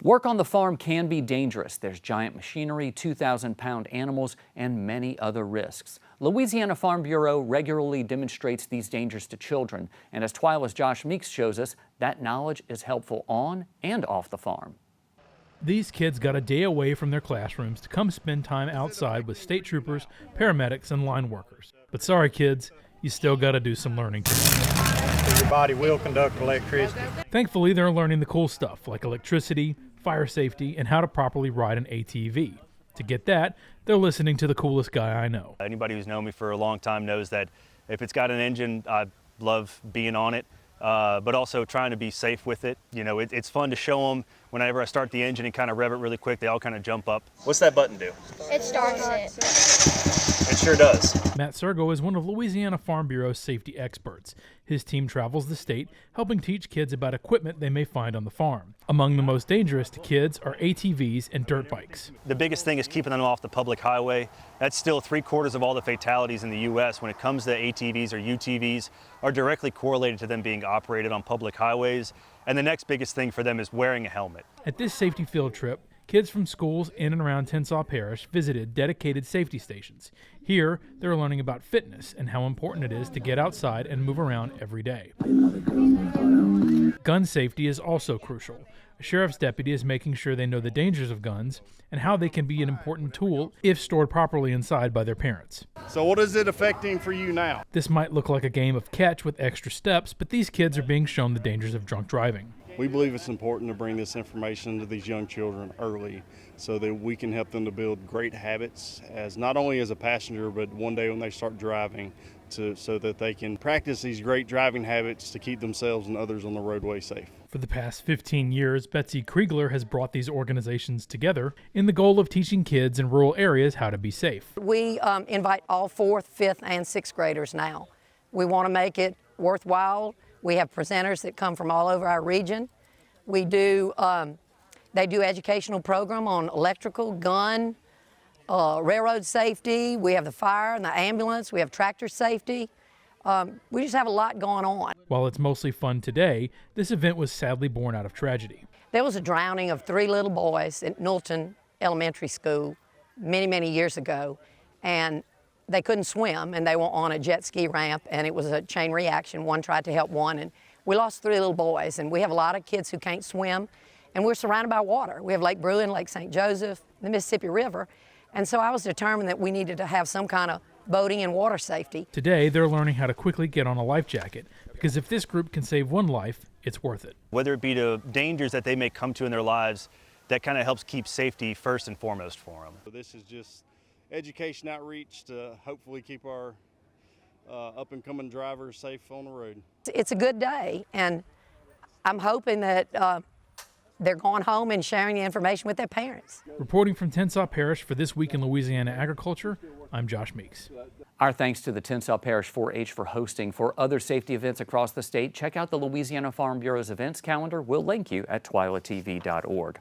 Work on the farm can be dangerous. There's giant machinery, 2,000-pound animals, and many other risks. Louisiana Farm Bureau regularly demonstrates these dangers to children, and as TWILA's Josh Meeks shows us, that knowledge is helpful on and off the farm. These kids got a day away from their classrooms to come spend time outside with state troopers, paramedics, and line workers. But sorry kids, you still got to do some learning today. Your body will conduct electricity. Thankfully, they're learning the cool stuff like electricity, fire safety, and how to properly ride an ATV. To get that, they're listening to the coolest guy I know. Anybody who's known me for a long time knows that if it's got an engine, I love being on it, but also trying to be safe with it. You know, it's fun to show them whenever I start the engine and kind of rev it really quick, they all kind of jump up. What's that button do? It starts it. It sure does. Matt Sergo is one of Louisiana Farm Bureau's safety experts. His team travels the state, helping teach kids about equipment they may find on the farm. Among the most dangerous to kids are ATVs and dirt bikes. The biggest thing is keeping them off the public highway. That's still 3/4 of all the fatalities in the U.S. when it comes to ATVs or UTVs are directly correlated to them being operated on public highways. And the next biggest thing for them is wearing a helmet. At this safety field trip, kids from schools in and around Tensas Parish visited dedicated safety stations. Here, they're learning about fitness and how important it is to get outside and move around every day. Gun safety is also crucial. A sheriff's deputy is making sure they know the dangers of guns and how they can be an important tool if stored properly inside by their parents. So what is it affecting for you now? This might look like a game of catch with extra steps, but these kids are being shown the dangers of drunk driving. We believe it's important to bring this information to these young children early so that we can help them to build great habits as not only as a passenger, but one day when they start driving so that they can practice these great driving habits to keep themselves and others on the roadway safe. For the past 15 years, Betsy Kriegler has brought these organizations together in the goal of teaching kids in rural areas how to be safe. We invite all 4th, 5th, and 6th graders now. We want to make it worthwhile. We have presenters that come from all over our region. We do, they do educational program on electrical, gun, railroad safety. We have the fire and the ambulance. We have tractor safety. We just have a lot going on. While it's mostly fun today, this event was sadly born out of tragedy. There was a drowning of 3 little boys at Knowlton Elementary School many, many years ago, and they couldn't swim, and they were on a jet ski ramp, and it was a chain reaction. One tried to help one, and we lost 3 little boys, and we have a lot of kids who can't swim, and we're surrounded by water. We have Lake Bruin, Lake St. Joseph, the Mississippi River, and so I was determined that we needed to have some kind of boating and water safety. Today, they're learning how to quickly get on a life jacket, because if this group can save one life, it's worth it. Whether it be the dangers that they may come to in their lives, that kind of helps keep safety first and foremost for them. This is just education outreach to hopefully keep our up-and-coming drivers safe on the road. It's a good day, and I'm hoping that they're going home and sharing the information with their parents. Reporting from Tensas Parish for This Week in Louisiana Agriculture, I'm Josh Meeks. Our thanks to the Tensas Parish 4-H for hosting. For other safety events across the state, check out the Louisiana Farm Bureau's events calendar. We'll link you at twilatv.org.